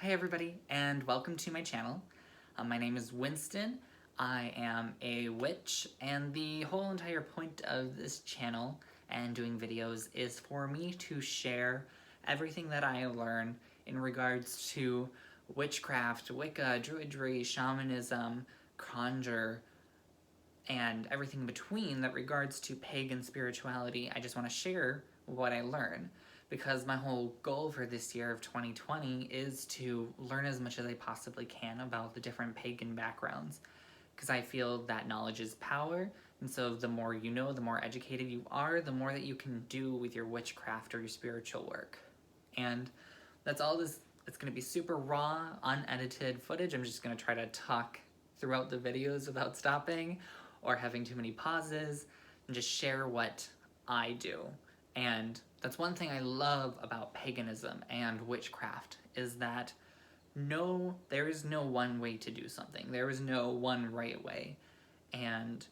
Hi everybody, and welcome to my channel. My name is Winston. I am a witch, and the whole entire point of this channel and doing videos is for me to share everything that I learn in regards to witchcraft, Wicca, druidry, shamanism, conjure, and everything in between that regards to pagan spirituality. I just want to share what I learn, because my whole goal for this year of 2020 is to learn as much as I possibly can about the different pagan backgrounds, because I feel that knowledge is power, and so the more you know, the more educated you are, the more that you can do with your witchcraft or your spiritual work. And that's all this. It's going to be super raw, unedited footage. I'm just going to try to talk throughout the videos without stopping or having too many pauses, and just share what I do. And that's one thing I love about paganism and witchcraft, is that there is no one way to do something. There is no one right way. And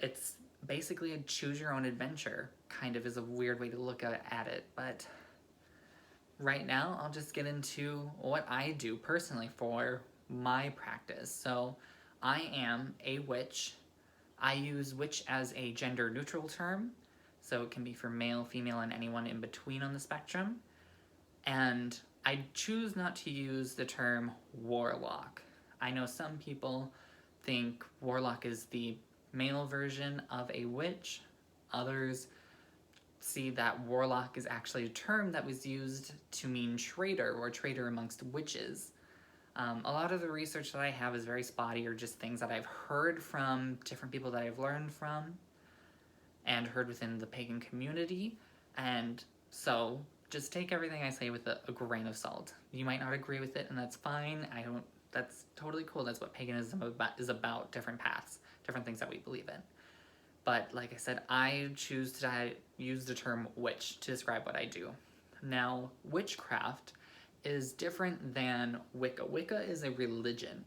it's basically a choose your own adventure, kind of is a weird way to look at it. But right now, I'll just get into what I do personally for my practice. So I am a witch. I use witch as a gender neutral term, so it can be for male, female, and anyone in between on the spectrum. And I choose not to use the term warlock. I know some people think warlock is the male version of a witch. Others see that warlock is actually a term that was used to mean traitor, or traitor amongst witches. A lot of the research that I have is very spotty, or just things that I've heard from different people that I've learned from and heard within the pagan community. And so just take everything I say with a grain of salt. You might not agree with it, and that's fine. That's totally cool. That's what paganism is about, different paths, different things that we believe in. But like I said, I choose to use the term witch to describe what I do. Now, witchcraft is different than Wicca. Wicca is a religion.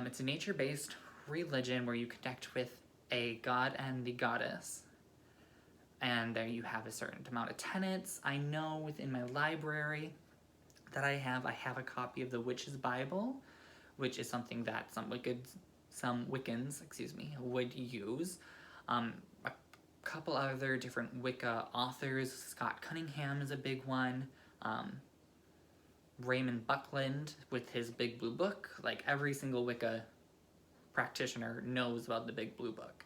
It's a nature-based religion where you connect with a god and the goddess. And there you have a certain amount of tenets. I know within my library that I have a copy of the Witch's Bible, which is something that some Wiccans, would use. A couple other different Wicca authors. Scott Cunningham is a big one. Raymond Buckland with his Big Blue Book. Like, every single Wicca practitioner knows about the Big Blue Book.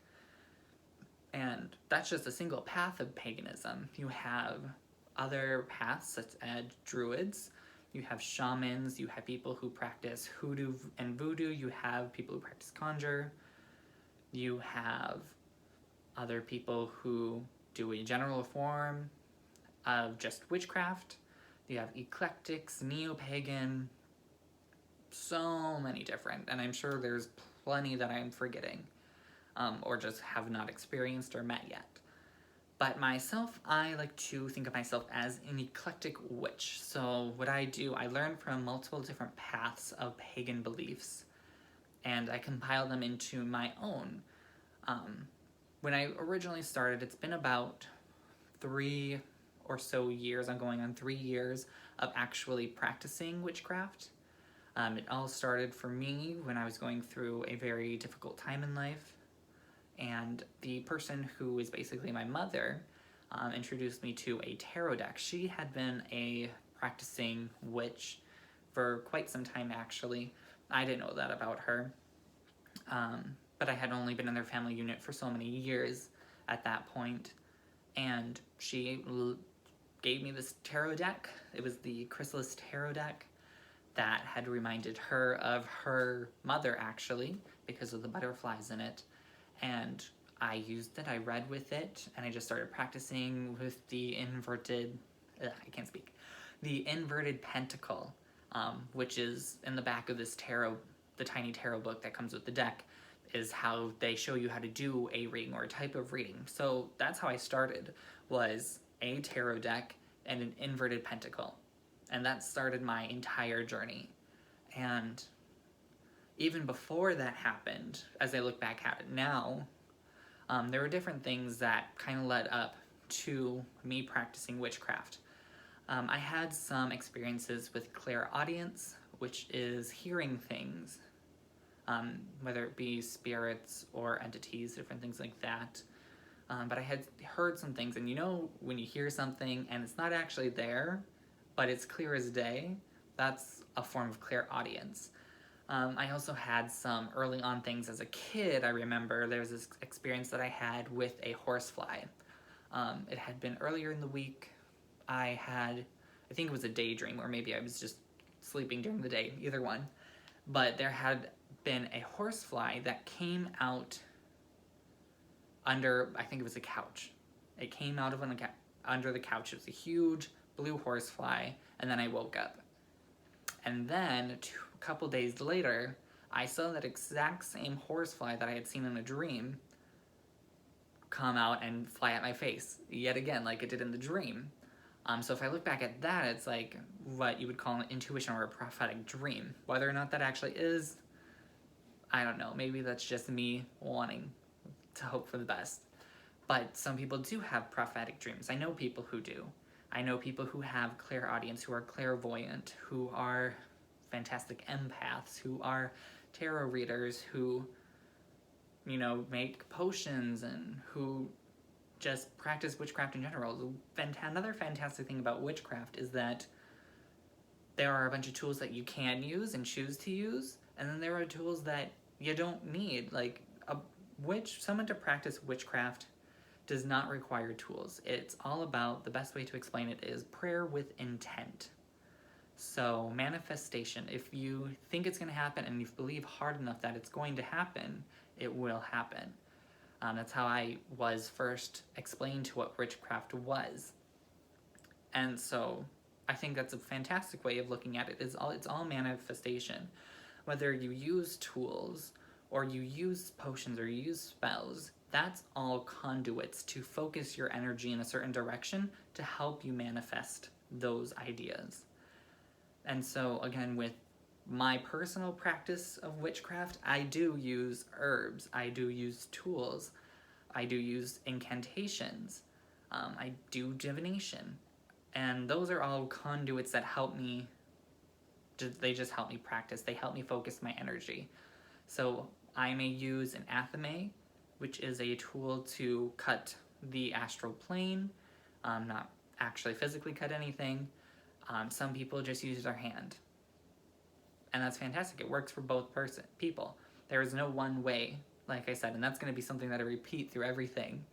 And that's just a single path of paganism. You have other paths such as druids, you have shamans, you have people who practice hoodoo and voodoo, you have people who practice conjure, you have other people who do a general form of just witchcraft, you have eclectics, neo-pagan, so many different, and I'm sure there's plenty that I'm forgetting, or just have not experienced or met yet. But myself, I like to think of myself as an eclectic witch. So what I do, I learn from multiple different paths of pagan beliefs, and I compile them into my own. When I originally started, it's been about 3 or so years, I'm going on 3 years of actually practicing witchcraft. It all started for me when I was going through a very difficult time in life, and the person who is basically my mother introduced me to a tarot deck. She had been a practicing witch for quite some time, actually. I didn't know that about her, but I had only been in their family unit for so many years at that point, and she gave me this tarot deck. It was the Chrysalis tarot deck that had reminded her of her mother, actually, because of the butterflies in it. And I used it, I read with it, and I just started practicing with the the inverted pentacle, which is in the back of this tarot, the tiny tarot book that comes with the deck, is how they show you how to do a reading, or a type of reading. So that's how I started, was a tarot deck and an inverted pentacle. And that started my entire journey. And even before that happened, as I look back at it now, there were different things that kind of led up to me practicing witchcraft. I had some experiences with clairaudience, which is hearing things, whether it be spirits or entities, different things like that. But I had heard some things, and you know when you hear something and it's not actually there, but it's clear as day, that's a form of clairaudience. I also had some early on things as a kid. I remember there was this experience that I had with a horsefly. It had been earlier in the week. I think it was a daydream, or maybe I was just sleeping during the day, either one. But there had been a horsefly that came out under, I think it was a couch. It came out of under the couch. It was a huge blue horsefly, and then I woke up. And then, a couple days later, I saw that exact same horsefly that I had seen in a dream come out and fly at my face, yet again, like it did in the dream. So if I look back at that, it's like what you would call an intuition or a prophetic dream. Whether or not that actually is, I don't know. Maybe that's just me wanting to hope for the best. But some people do have prophetic dreams. I know people who do. I know people who have clairaudience, who are clairvoyant, who are fantastic empaths, who are tarot readers, who, you know, make potions, and who just practice witchcraft in general. Another fantastic thing about witchcraft is that there are a bunch of tools that you can use and choose to use, and then there are tools that you don't need. Like, someone to practice witchcraft does not require tools. It's all about, the best way to explain it is prayer with intent. So manifestation, if you think it's going to happen and you believe hard enough that it's going to happen, it will happen. That's how I was first explained to what witchcraft was. And so I think that's a fantastic way of looking at it. It's all manifestation. Whether you use tools or you use potions or you use spells, that's all conduits to focus your energy in a certain direction to help you manifest those ideas. And so again, with my personal practice of witchcraft, I do use herbs, I do use tools, I do use incantations, I do divination, and those are all conduits that help me, they just help me practice, they help me focus my energy. So I may use an athame, which is a tool to cut the astral plane, not actually physically cut anything. Some people just use their hand. And that's fantastic. It works for both people. There is no one way, like I said, and that's going to be something that I repeat through everything.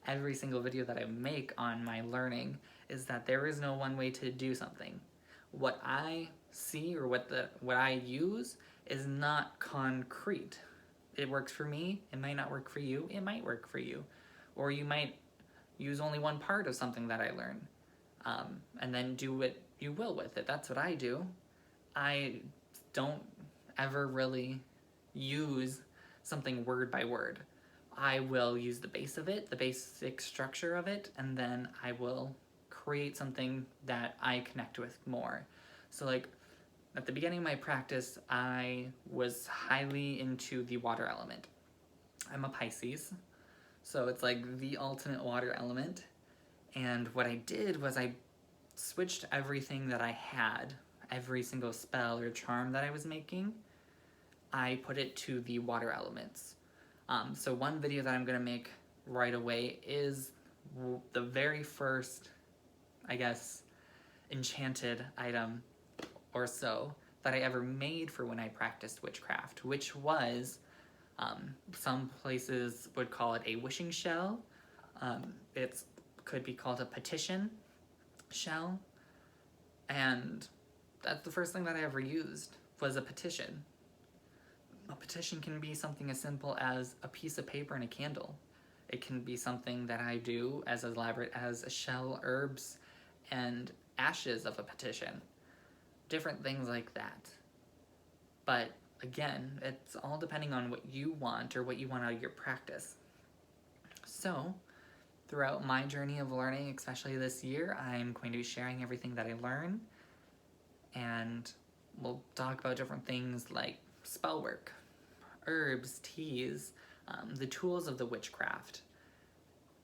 Every single video that I make on my learning is that there is no one way to do something. What I see or what I use is not concrete. It works for me. It might not work for you. It might work for you. Or you might use only one part of something that I learn, and then do what you will with it. That's what I do. I don't ever really use something word by word. I will use the base of it, the basic structure of it, and then I will create something that I connect with more. So like, at the beginning of my practice, I was highly into the water element. I'm a Pisces, so it's like the ultimate water element. And what I did was I switched everything that I had, every single spell or charm that I was making, I put it to the water elements. So one video that I'm going to make right away is the very first, I guess, enchanted item or so that I ever made for when I practiced witchcraft, which was, some places would call it a wishing shell. It could be called a petition shell, and that's the first thing that I ever used, was a petition. A petition can be something as simple as a piece of paper and a candle. It can be something that I do as elaborate as a shell, herbs, and ashes of a petition. Different things like that. But again, it's all depending on what you want or what you want out of your practice. So, throughout my journey of learning, especially this year, I'm going to be sharing everything that I learn, and we'll talk about different things like spell work, herbs, teas, the tools of the witchcraft,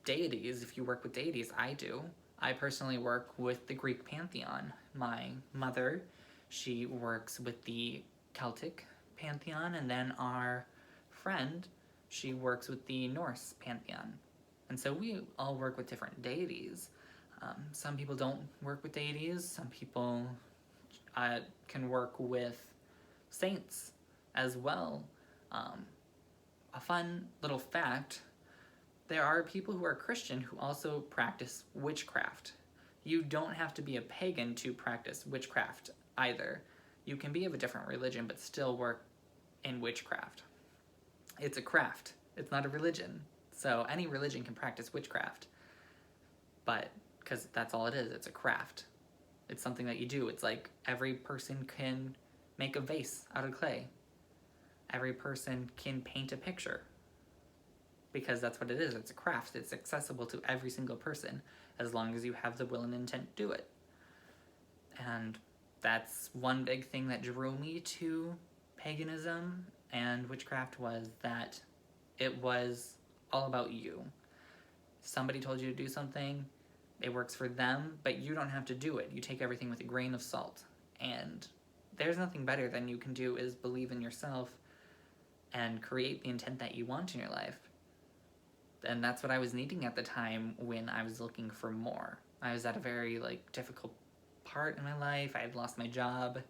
deities, if you work with deities, I do, I personally work with the Greek pantheon. My mother, she works with the Celtic pantheon, and then our friend, she works with the Norse pantheon. And so we all work with different deities. Some people don't work with deities. Some people can work with saints as well. A fun little fact, there are people who are Christian who also practice witchcraft. You don't have to be a pagan to practice witchcraft either. You can be of a different religion but still work in witchcraft. It's a craft. It's not a religion. So any religion can practice witchcraft. But, because that's all it is, it's a craft. It's something that you do. It's like every person can make a vase out of clay. Every person can paint a picture. Because that's what it is. It's a craft. It's accessible to every single person as long as you have the will and intent to do it. And that's one big thing that drew me to paganism and witchcraft, was that it was all about you. Somebody told you to do something, it works for them, but you don't have to do it. You take everything with a grain of salt. And there's nothing better than you can do is believe in yourself and create the intent that you want in your life. And that's what I was needing at the time when I was looking for more. I was at a very difficult part in my life. I had lost my job.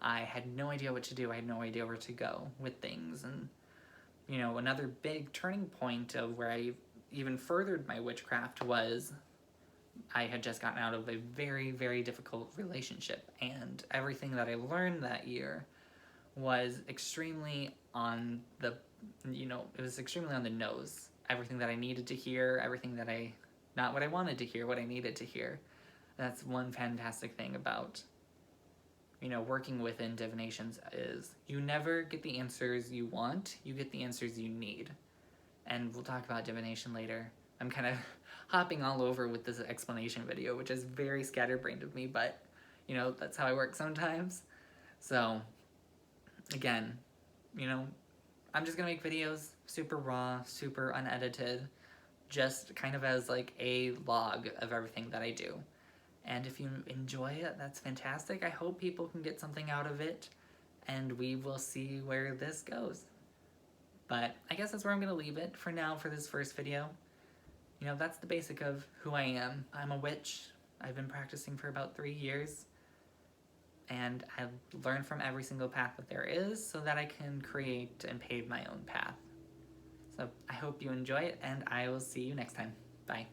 I had no idea what to do. I had no idea where to go with things. And, another big turning point of where I even furthered my witchcraft was I had just gotten out of a very, very difficult relationship. And everything that I learned that year was extremely on the, it was extremely on the nose. Everything that I needed to hear, everything that not what I wanted to hear, what I needed to hear. That's one fantastic thing about, working within divinations is you never get the answers you want, you get the answers you need. And we'll talk about divination later. I'm kind of hopping all over with this explanation video, which is very scatterbrained of me, but, that's how I work sometimes. So, again, I'm just gonna make videos super raw, super unedited, just kind of as a log of everything that I do. And if you enjoy it, that's fantastic. I hope people can get something out of it, and we will see where this goes. But I guess that's where I'm gonna leave it for now for this first video. That's the basic of who I am. I'm a witch. I've been practicing for about 3 years. And I've learned from every single path that there is so that I can create and pave my own path. So I hope you enjoy it, and I will see you next time. Bye.